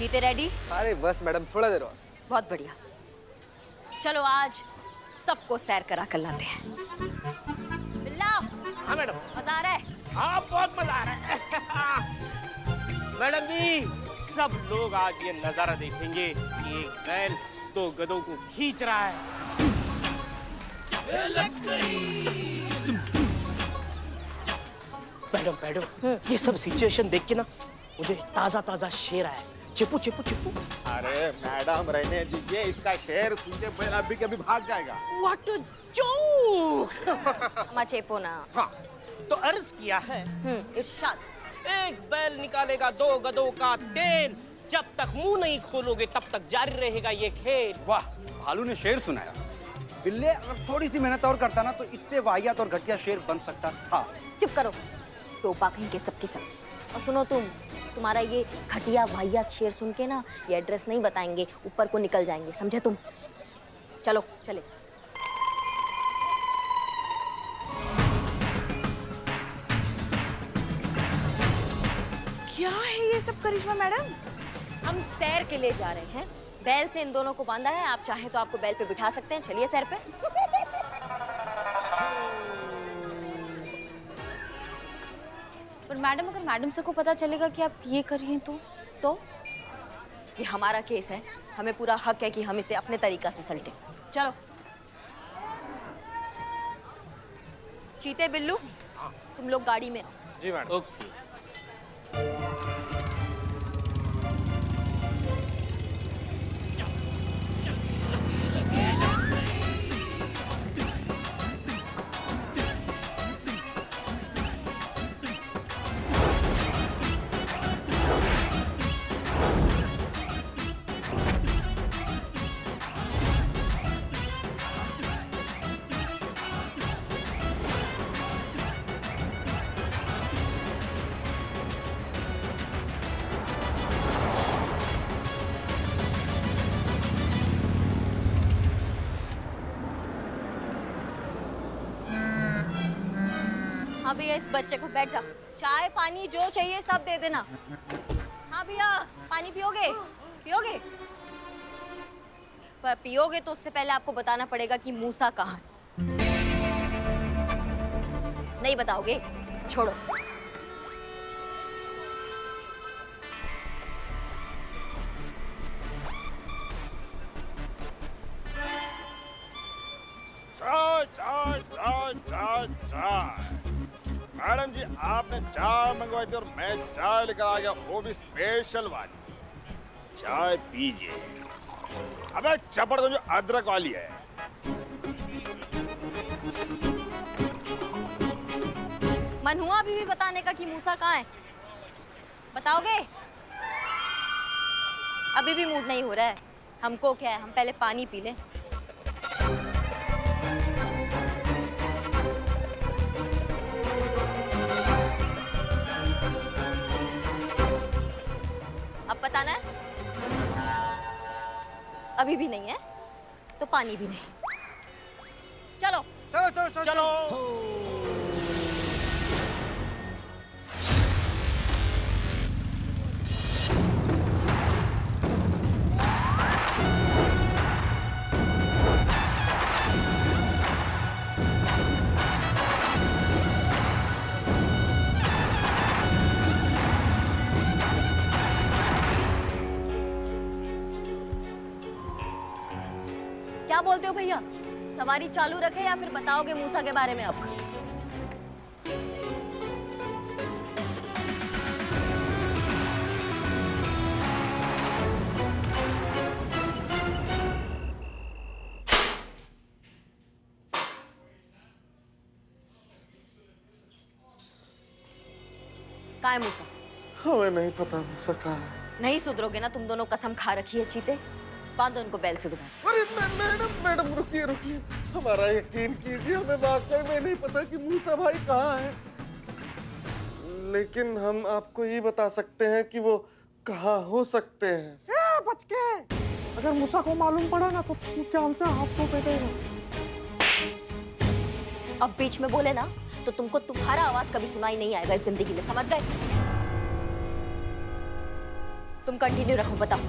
चीते रेडी? अरे बस मैडम, थोड़ा देर और। बहुत बढ़िया। चलो आज सबको सैर करा कर लाते हैं। बिल्ला। हाँ मैडम। मजा आ रहा है? हाँ बहुत मजा आ रहा है। मैडम जी, सब लोग आज ये नजारा देखेंगे कि एक बैल दो गधों को खींच रहा है। मैडम मैडम, ये सब सिचुएशन देख के ना मुझे ताजा ताजा शेर आया। चिपू चिपू चिपू। अरे मैडम रहने दीजिए, इसका शेर सुनते बैल अभी कभी भाग जाएगा। What a joke. अम्मा चेपो ना। हाँ, तो अर्ज किया है, इरशाद। एक बैल निकालेगा दो गधों का तेल, जब तक मुंह नहीं खोलोगे तब तक जारी रहेगा ये खेल। वाह, भालू ने शेर सुनाया। बिल्ले अगर थोड़ी सी मेहनत और करता ना तो इससे वाहियात और घटिया शेर बन सकता था। चुप करो, टोपा कहीं के सबकी सब। और सुनो तुम्हारा ये घटिया वाहियात शेर सुन के ना ये एड्रेस नहीं बताएंगे, ऊपर को निकल जाएंगे, समझे तुम? चलो चले। क्या है ये सब करिश्मा मैडम? हम सैर के लिए जा रहे हैं। बैल से इन दोनों को बांधा है, आप चाहे तो आपको बैल पे बिठा सकते हैं। चलिए सैर पे। पर मैडम, अगर मैडम सर को पता चलेगा कि आप ये कर रही हैं तो ये हमारा केस है, हमें पूरा हक है कि हम इसे अपने तरीका से सलटें। चलो। चीते बिल्लू, तुम लोग गाड़ी में आओ। जी मैडम। ओके। हाँ भैया, इस बच्चे को बैठ जा। चाय पानी जो चाहिए सब दे देना। हाँ भैया, पानी पियोगे? पियोगे? पर पियोगे तो उससे पहले आपको बताना पड़ेगा कि मूसा कहाँ है। नहीं बताओगे? छोड़ो। चाय चाय चाय चाय चाय। मैडम जी, आपने चाय मंगवाई थी और मैं चाय लेकर आ गया, वो भी स्पेशल वाली। चाय पीजिए। अबे चपड़ तो जो अदरक वाली है। मन हुआ अभी भी बताने का कि मूसा कहाँ है? बताओगे? अभी भी मूड नहीं हो रहा है। हमको क्या है, हम पहले पानी पी लें। अब बताना है? अभी भी नहीं है तो पानी भी नहीं। चलो चलो चलो चलो, चलो। क्या बोलते हो भैया? सवारी चालू रखे या फिर बताओगे मूसा के बारे में अब? कहाँ है मूसा? हमें नहीं पता मूसा कहाँ है। नहीं सुधरोगे ना तुम दोनों, कसम खा रखी है चीते। बांधो उनको बैल से दोबारा। अरे मैडम रुकिए रुकिए, हमारा यकीन कीजिए, हमें वाकई में नहीं पता कि मूसा भाई कहाँ है। लेकिन हम आपको ये बता सकते हैं कि वो कहाँ हो सकते हैं। बच के, अगर मूसा को मालूम पड़ा ना तो तू जान से हाथ तो फेंकेगा। अब बीच में बोले ना तो तुमको तुम्हारा आवाज कभी सुनाई नहीं आएगा इस जिंदगी में, समझ गए? तुम कंटिन्यू रखो, बताओ।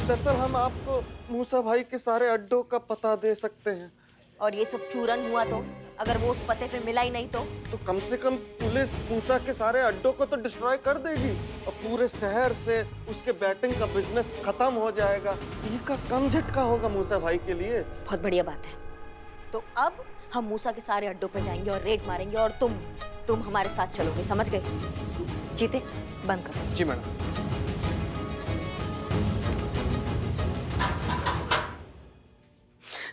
दरअसल हम आपको मूसा भाई के सारे अड्डों का पता दे सकते हैं। और ये सब चूरन हुआ तो, अगर वो उस पते पे मिला ही नहीं तो कम से कम पुलिस मूसा के सारे अड्डों को तो डिस्ट्रॉय कर देगी और पूरे शहर से उसके बैटिंग का बिजनेस खत्म हो जाएगा। ये का कम झटका होगा मूसा भाई के लिए। बहुत बढ़िया बात है। तो अब हम मूसा के सारे अड्डों पे जाएंगे और रेड मारेंगे, और तुम हमारे साथ चलोगे, समझ गए? जीते, बंद करो। जी मैडम।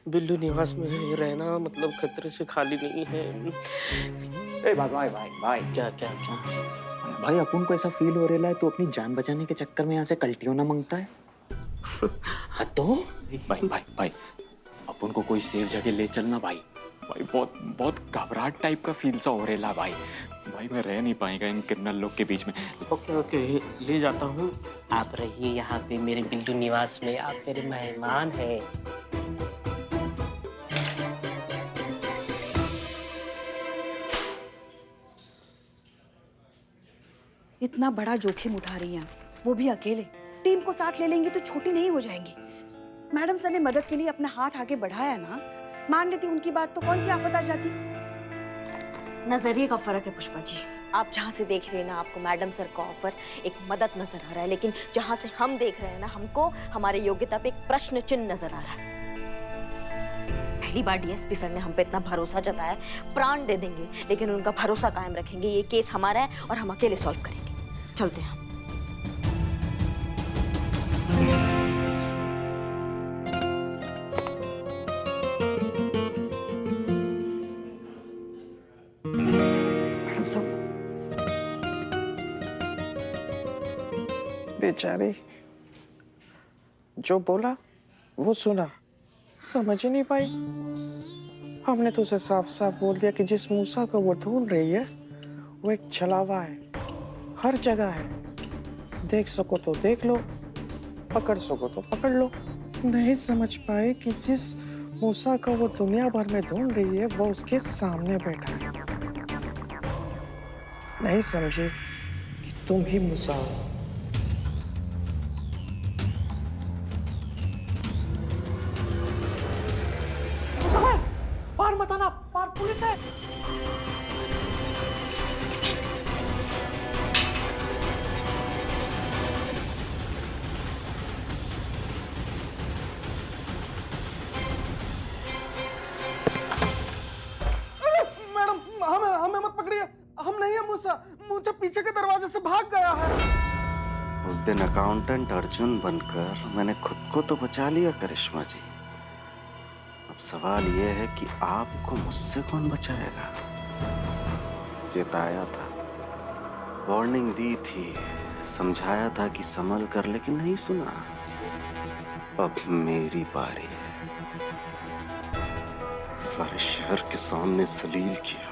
बिल्लू निवास में रहना मतलब खतरे से खाली नहीं है। ए भाई भाई भाई क्या क्या क्या? भाई अपन को ऐसा फील हो रहा है तो अपनी जान बचाने के चक्कर में यहाँ से कल्टियों ना मांगता है। हाँ तो भाई भाई भाई अपन को कोई सेफ जगह ले चलना भाई। भाई बहुत बहुत घबराहट टाइप का फील सा हो रहा भाई। भाई मैं रह नहीं पाएगा इन क्रिमिनल लोग के बीच में। ओके ओके, ले जाता हूँ। आप रहिए यहाँ पे मेरे बिल्लू निवास में, आप मेरे मेहमान हैं। इतना बड़ा जोखिम उठा रही हैं, वो भी अकेले। टीम को साथ ले लेंगी तो छोटी नहीं हो जाएंगी। मैडम सर ने मदद के लिए अपना हाथ आगे बढ़ाया ना, मान लेती उनकी बात तो कौन सी आफत आ जाती। नजरिए का फर्क है पुष्पा जी। आप जहाँ से देख रहे हैं ना, आपको मैडम सर का ऑफर एक मदद नजर आ रहा है, लेकिन जहाँ से हम देख रहे हैं ना, हमको हमारे योग्यता पे एक प्रश्न चिन्ह नजर आ रहा है। पहली बार डीएसपी सर ने हम पे इतना भरोसा जताया, प्राण दे देंगे लेकिन उनका भरोसा कायम रखेंगे। ये केस हमारा है और हम अकेले सॉल्व करेंगे। चलते हैं। मैडम साहब, बेचारी जो बोला वो सुना, समझ ही नहीं पाई। हमने तो उसे साफ साफ बोल दिया कि जिस मूसा को वो ढूंढ रही है वो एक छलावा है, हर जगह है। देख सको तो देख लो, पकड़ सको तो पकड़ लो। नहीं समझ पाए कि जिस मूसा को वो दुनिया भर में ढूंढ रही है वो उसके सामने बैठा है। नहीं समझे कि तुम ही मूसा हो। पार मत आना, पार पुलिस है। मैडम हमें मत पकड़िए, हम नहीं है मूसा। मूसा पीछे के दरवाजे से भाग गया है। उस दिन अकाउंटेंट अर्जुन बनकर मैंने खुद को तो बचा लिया करिश्मा जी। अब सवाल यह है कि आपको मुझसे कौन बचाएगा? चेताया था, वार्निंग दी थी, समझाया था कि संभल कर, लेकिन नहीं सुना। अब मेरी बारी है। सारे शहर के सामने जलील किया,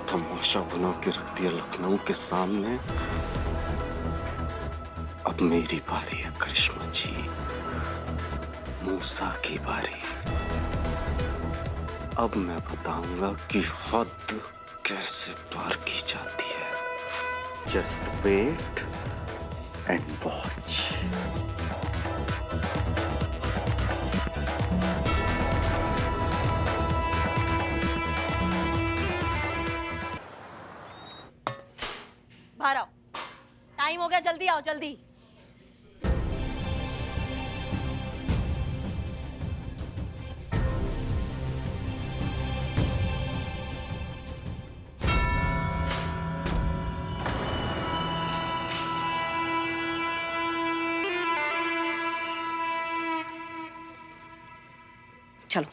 तमाशा बना के रख दिया लखनऊ के सामने। अब मेरी बारी है करिश्मा जी, मूसा की बारी। अब मैं बताऊंगा कि हद कैसे पार की जाती है। Just wait and watch. बाहर आओ, टाइम हो गया, जल्दी आओ जल्दी। चलो।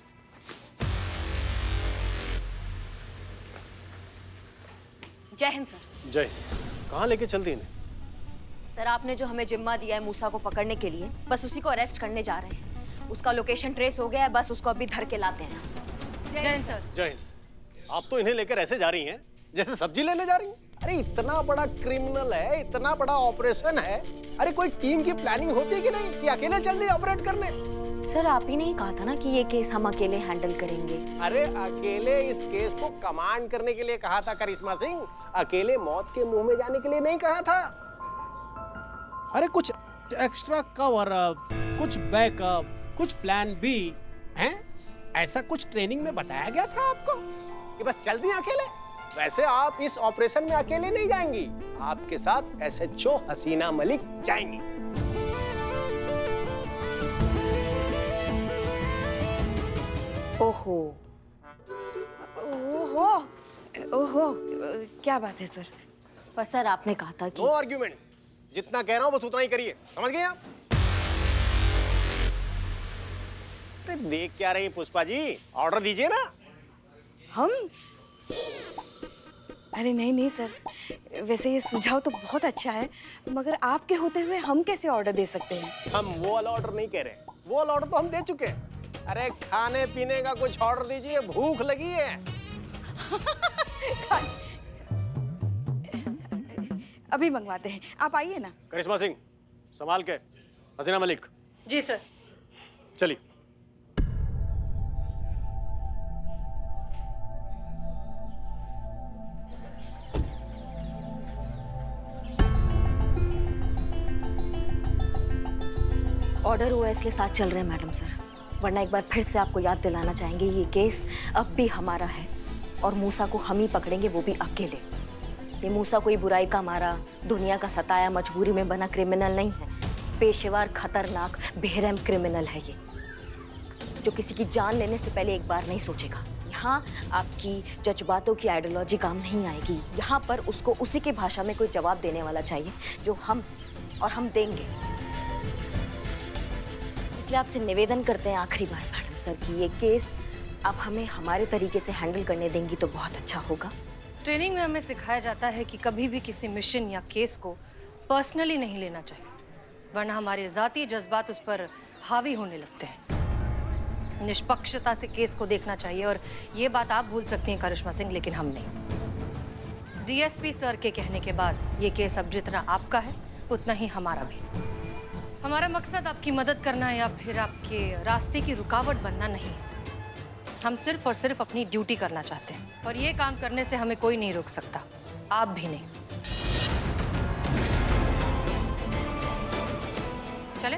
जय हिंद सर। जय। कहाँ लेके चलती इन्हें? सर आपने जो हमें जिम्मा दिया है मूसा को पकड़ने के लिए, बस उसी को अरेस्ट करने जा रहे हैं। उसका लोकेशन ट्रेस हो गया है, बस उसको अभी धर के लाते हैं। जय हिंद सर। जय हिंद। आप तो इन्हें लेकर ऐसे जा रही हैं जैसे सब्जी लेने जा रही हैं। अरे इतना बड़ा क्रिमिनल है, इतना बड़ा ऑपरेशन है। अरे कोई टीम की प्लानिंग होती है कि नहीं कि अकेले जल्दी ऑपरेट करने? सर आप ही ने ही कहा था ना कि ये केस हम अकेले हैंडल करेंगे। अरे अकेले इस केस को कमांड करने के लिए कहा था करिश्मा सिंह, अकेले मौत के मुंह में जाने के लिए नहीं कहा था। अरे कुछ एक्स्ट्रा कवर अप, कुछ बैकअप, कुछ प्लान बी हैं? ऐसा कुछ ट्रेनिंग में बताया गया था आपको कि बस चल दिए अकेले? वैसे आप इस ऑपरेशन में अकेले नहीं जाएंगी, आपके साथ एसएचओ हसीना मलिक जाएंगी। ओहो ओहो ओहो, क्या बात है सर? पर सर आपने कहा था कि नो आर्ग्यूमेंट, जितना कह रहा हूं बस उतना ही करिए, समझ गए आप? अरे देख क्या रही पुष्पा जी, ऑर्डर दीजिए ना। हम? अरे नहीं नहीं सर, वैसे ये सुझाव तो बहुत अच्छा है, मगर आपके होते हुए हम कैसे ऑर्डर दे सकते हैं? हम वो वाला ऑर्डर नहीं कह रहे, वो वाला ऑर्डर तो हम दे चुके हैं। अरे खाने पीने का कुछ ऑर्डर दीजिए, भूख लगी है। अभी मंगवाते हैं, आप आइए ना। करिश्मा सिंह संभाल के, हसीना मलिक। जी सर। चलिए। ऑर्डर हुआ इसलिए साथ चल रहे हैं मैडम सर, वरना एक बार फिर से आपको याद दिलाना चाहेंगे ये केस अब भी हमारा है और मूसा को हम ही पकड़ेंगे, वो भी अकेले। ये मूसा कोई बुराई का मारा, दुनिया का सताया, मजबूरी में बना क्रिमिनल नहीं है, पेशेवर, खतरनाक, बेरहम क्रिमिनल है ये, जो किसी की जान लेने से पहले एक बार नहीं सोचेगा। यहाँ आपकी जज्बातों की आइडियोलॉजी काम नहीं आएगी, यहाँ पर उसको उसी की भाषा में कोई जवाब देने वाला चाहिए जो हम, और हम देंगे। इसलिए आपसे निवेदन करते हैं आखिरी बार मैडम सर कि ये केस आप हमें हमारे तरीके से हैंडल करने देंगी तो बहुत अच्छा होगा। ट्रेनिंग में हमें सिखाया जाता है कि कभी भी किसी मिशन या केस को पर्सनली नहीं लेना चाहिए, वरना हमारे जाती जज्बात उस पर हावी होने लगते हैं। निष्पक्षता से केस को देखना चाहिए, और ये बात आप भूल सकती हैं करिश्मा सिंह, लेकिन हम नहीं। डीएसपी सर के कहने के बाद ये केस अब जितना आपका है उतना ही हमारा भी। हमारा मकसद आपकी मदद करना या फिर आपके रास्ते की रुकावट बनना नहीं है। हम सिर्फ और सिर्फ अपनी ड्यूटी करना चाहते हैं, और ये काम करने से हमें कोई नहीं रोक सकता, आप भी नहीं। चले?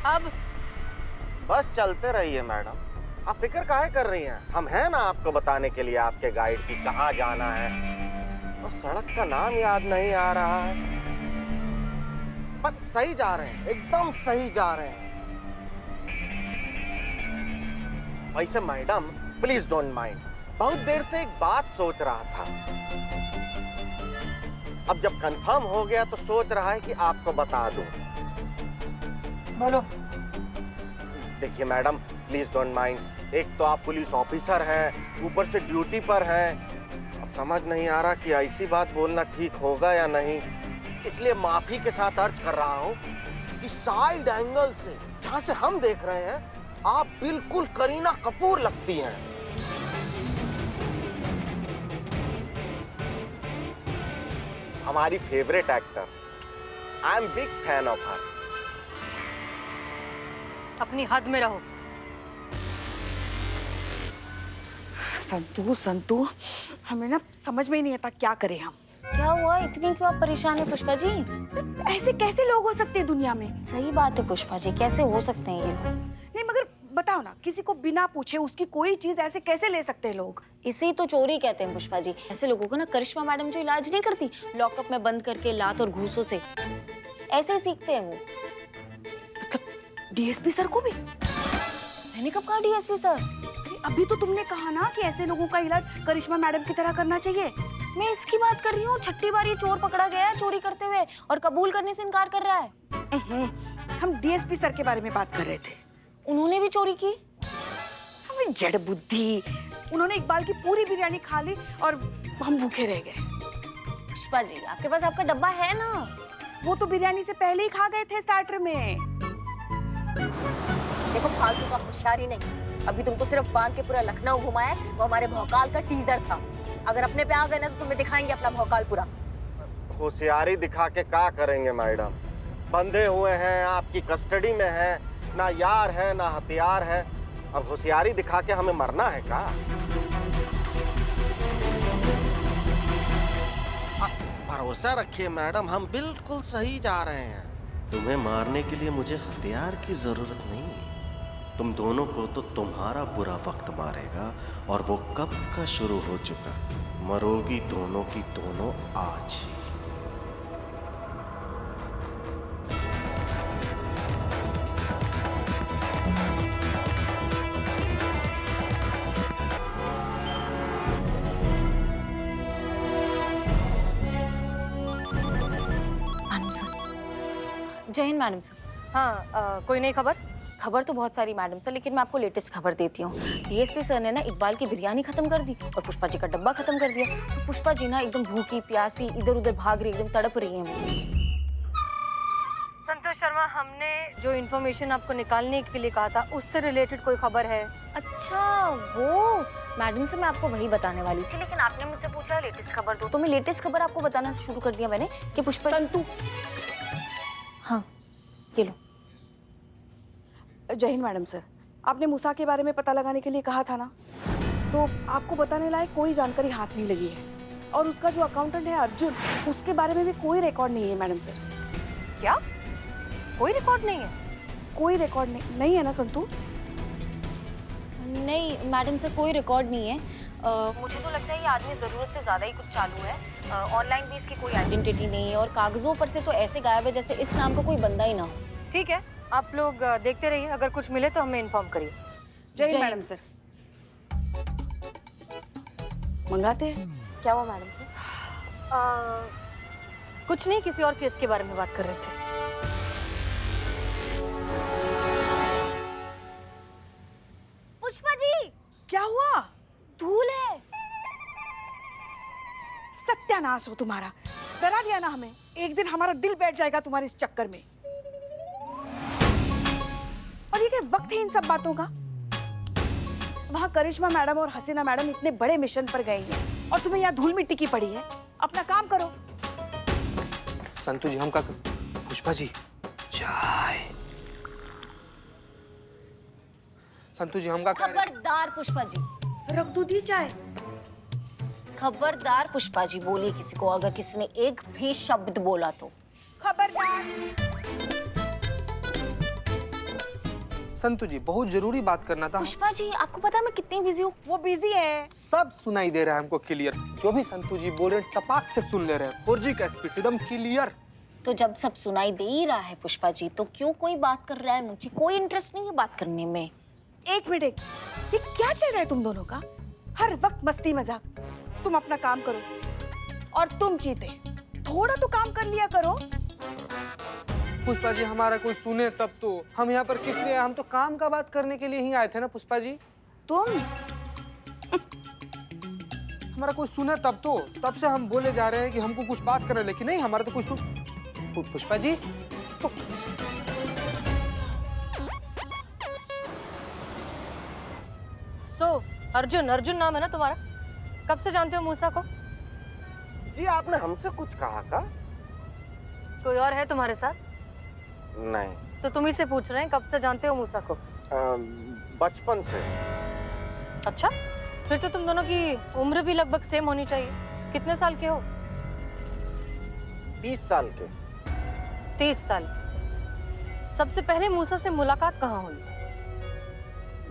अब बस चलते रहिए मैडम, आप फिक्र काहे कर रही हैं? हम हैं ना आपको बताने के लिए आपके गाइड की कहाँ जाना है। और सड़क का नाम याद नहीं आ रहा है, पर सही जा रहे हैं, एकदम सही जा रहे हैं। वैसे मैडम प्लीज डोंट माइंड, बहुत देर से एक बात सोच रहा था, अब जब कंफर्म हो गया तो सोच रहा है कि आपको बता दूं। बोलो। देखिए मैडम प्लीज डोंट माइंड, एक तो आप पुलिस ऑफिसर हैं, ऊपर से ड्यूटी पर हैं, अब समझ नहीं आ रहा कि ऐसी बात बोलना ठीक होगा या नहीं, इसलिए माफी के साथ अर्ज कर रहा हूँ कि साइड एंगल से जहाँ से हम देख रहे हैं आप बिल्कुल करीना कपूर लगती हैं। हमारी favourite actor, I am big fan of her. अपनी हद में रहो। संतू संतू, हमें ना समझ में ही नहीं आता क्या करें हम। क्या हुआ, इतनी क्यों आप परेशान है पुष्पा जी? ऐसे कैसे लोग हो सकते हैं दुनिया में? सही बात है पुष्पा जी, कैसे हो सकते हैं ये लोग? नहीं मगर बताओ ना, किसी को बिना पूछे उसकी कोई चीज ऐसे कैसे ले सकते हैं लोग? इसे ही तो चोरी कहते हैं पुष्पा जी। ऐसे लोगों को ना करिश्मा मैडम जो इलाज नहीं करती लॉकअप में बंद करके लात और घूसों से, ऐसे ही सीखते हैं वो। मतलब डीएसपी सर को भी? मैंने कब कहा डीएसपी सर? अभी तो तुमने कहा ना कि ऐसे लोगों का इलाज करिश्मा मैडम की तरह करना चाहिए। मैं इसकी बात कर रही हूँ। 6ठी बार ये चोर पकड़ा गया है चोरी करते हुए और कबूल करने से इनकार कर रहा है। हम डीएसपी सर के बारे में बात कर रहे थे। उन्होंने भी चोरी की? हमें जड़ बुद्धि, उन्होंने इकबाल की पूरी बिरयानी खा ली और हम भूखे रह गए। पुष्पा जी आपके पास आपका डब्बा है ना? वो तो बिरयानी से पहले ही खा गए थे स्टार्टर में। देखो फालतू का होशियारी नहीं, अभी तुमको सिर्फ बांध के पूरा लखनऊ घुमाया, वो हमारे भौकाल का टीजर था। अगर अपने पे आ गए ना तो तुम्हें दिखाएंगे अपना भौकाल पूरा। होशियारी दिखा के क्या करेंगे मैडम? बंधे हुए हैं, आपकी कस्टडी में हैं, ना यार है ना हथियार है। अब होशियारी दिखा के हमें मरना है क्या? भरोसा रखिए मैडम, हम बिल्कुल सही जा रहे हैं। तुम्हें मारने के लिए मुझे हथियार की जरूरत नहीं है। तुम दोनों को तो तुम्हारा बुरा वक्त मारेगा, और वो कब का शुरू हो चुका। मरोगी दोनों की दोनों आज ही। मैडम सर, जय हिंद मैडम सर। हाँ, कोई नई खबर? खबर तो बहुत सारी मैडम सर, लेकिन मैं आपको लेटेस्ट खबर देती हूँ। डीएसपी सर ने ना इकबाल की बिरयानी खत्म कर दी और पुष्पा जी का डब्बा खत्म कर दिया। तो पुष्पा जी ना एकदम भूखी प्यासी इधर उधर भाग रही, एकदम तड़प रही हैं। संतोष शर्मा, हमने जो इन्फॉर्मेशन आपको निकालने के लिए कहा था उससे रिलेटेड कोई खबर है? अच्छा, वो मैडम से मैं आपको वही बताने वाली थी, लेकिन आपने मुझसे पूछा लेटेस्ट खबर दो, तो मैं लेटेस्ट खबर आपको बताना शुरू कर दिया मैंने कि पुष्पा संतु, हाँ ये लो। जय हिंद मैडम सर, आपने मूसा के बारे में पता लगाने के लिए कहा था ना, तो आपको बताने लायक कोई जानकारी हाथ नहीं लगी है। और उसका जो अकाउंटेंट है अर्जुन, उसके बारे में भी कोई रिकॉर्ड नहीं है मैडम सर। क्या? कोई रिकॉर्ड नहीं है? कोई रिकॉर्ड नहीं है ना संतु? नहीं मैडम सर, कोई रिकॉर्ड नहीं है। मुझे तो लगता है ये आदमी ज़रूरत से ज़्यादा ही कुछ चालू है। ऑनलाइन भी इसकी कोई आइडेंटिटी नहीं है, और कागजों पर से तो ऐसे गायब है जैसे इस नाम का कोई बंदा ही ना हो। ठीक है, आप लोग देखते रहिए, अगर कुछ मिले तो हमें इन्फॉर्म करिए। जय हिंद मैडम सर। मंगाते हैं। क्या हुआ मैडम सर? कुछ नहीं, किसी और केस के बारे में बात कर रहे थे। पुष्पा जी, क्या हुआ? धूल है। सत्यानाश हो तुम्हारा, डरा दिया ना हमें। एक दिन हमारा दिल बैठ जाएगा तुम्हारे इस चक्कर में। और ये क्या वक्त है इन सब बातों का? वहां करिश्मा मैडम और हसीना मैडम इतने बड़े मिशन पर गई हैं और तुम्हें यहाँ धूल मिट्टी की पड़ी है। अपना काम करो। संतु जी, हम का पुष्पा जी चाय। संतु जी, हम का खबरदार पुष्पा जी, रख दो दी चाय। खबरदार पुष्पा जी, बोलिए किसी को अगर किसी ने एक भी शब्द बोला तो। खबरदार। संतु जी, बहुत जरूरी बात करना था। पुष्पा जी, आपको पता है मैं कितनी बिजी हूँ? वो बिजी है। सब सुनाई दे रहा है हमको क्लियर। जो भी संतु जी बोल रहे हैं टपाक से सुन ले रहे हैं। 4G का स्पीड एकदम क्लियर। तो जब सब सुनाई दे ही रहा है पुष्पा जी, तो क्यों कोई बात कर रहा है? मुझे कोई इंटरेस्ट नहीं है बात करने में। एक मिनट, ये क्या चल रहा है तुम दोनों का? हर वक्त मस्ती मजाक। तुम अपना काम करो और तुम चीते थोड़ा तो काम कर लिया करो। पुष्पा जी, हमारा कोई सुने तब तो। हम यहाँ पर किस लिए? हम तो काम का बात करने के लिए ही आए थे ना पुष्पा जी। तुम हमारा कोई सुने तब तो। तब से हम बोले जा रहे हैं कि हमको कुछ बात करना है, लेकिन नहीं, हमारा तो कोई सुन। पुष्पा जी तो अर्जुन नाम है ना तुम्हारा? कब से जानते हो मूसा को? जी, आपने हमसे कुछ कहा का? कोई और है तुम्हारे साथ? नहीं। तो तुम ही से पूछ रहे हैं कब से जानते हो मूसा को? बचपन से। अच्छा, फिर तो तुम दोनों की उम्र भी लगभग सेम होनी चाहिए। कितने साल के हो? 30 साल के। 30 साल। सबसे पहले मूसा से मुलाकात कहाँ हुई?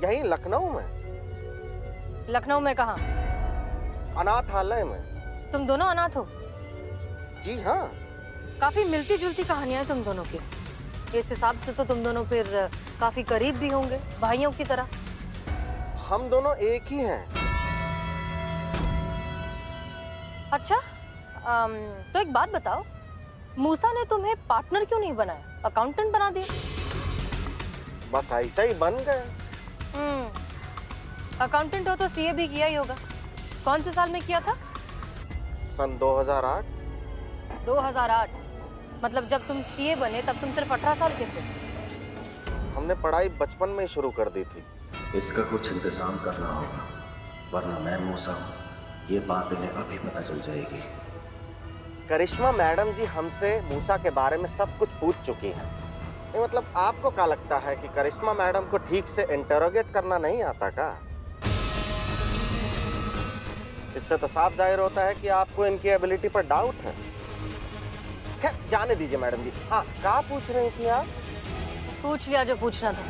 यहीं लखनऊ में। लखनऊ में कहाँ? अनाथालय में। तुम दोनों अनाथ हो? जी हाँ। काफी मिलती जुलती कहानियां तुम दोनों की। इस हिसाब से तो तुम दोनों फिर काफी करीब भी होंगे, भाइयों की तरह। हम दोनों एक ही हैं। अच्छा, तो एक बात बताओ, मूसा ने तुम्हें पार्टनर क्यों नहीं बनाया, अकाउंटेंट बना दिया? बस ऐसा ही बन गए। अकाउंटेंट हो तो सीए भी किया ही होगा। कौन से साल में किया था? सन 2008। 2008 मतलब जब तुम सीए बने तब तुम सिर्फ 18 साल के थे। हमने पढ़ाई बचपन में ही शुरू कर दी थी। इसका कुछ इंतजाम करना होगा, वरना मैं मूसा हूँ ये बात इन्हें अभी पता चल जाएगी। करिश्मा मैडम जी हमसे मूसा के बारे में सब कुछ पूछ चुकी हैं। नहीं मतलब आपको क्या लगता है कि करिश्मा मैडम को ठीक से इंटरोगेट करना नहीं आता का? इससे तो साफ जाहिर होता है कि आपको इनकी एबिलिटी पर डाउट है। खैर जाने दीजिए मैडम जी। हाँ क्या पूछ रही थी आप? पूछ लिया जो पूछना था।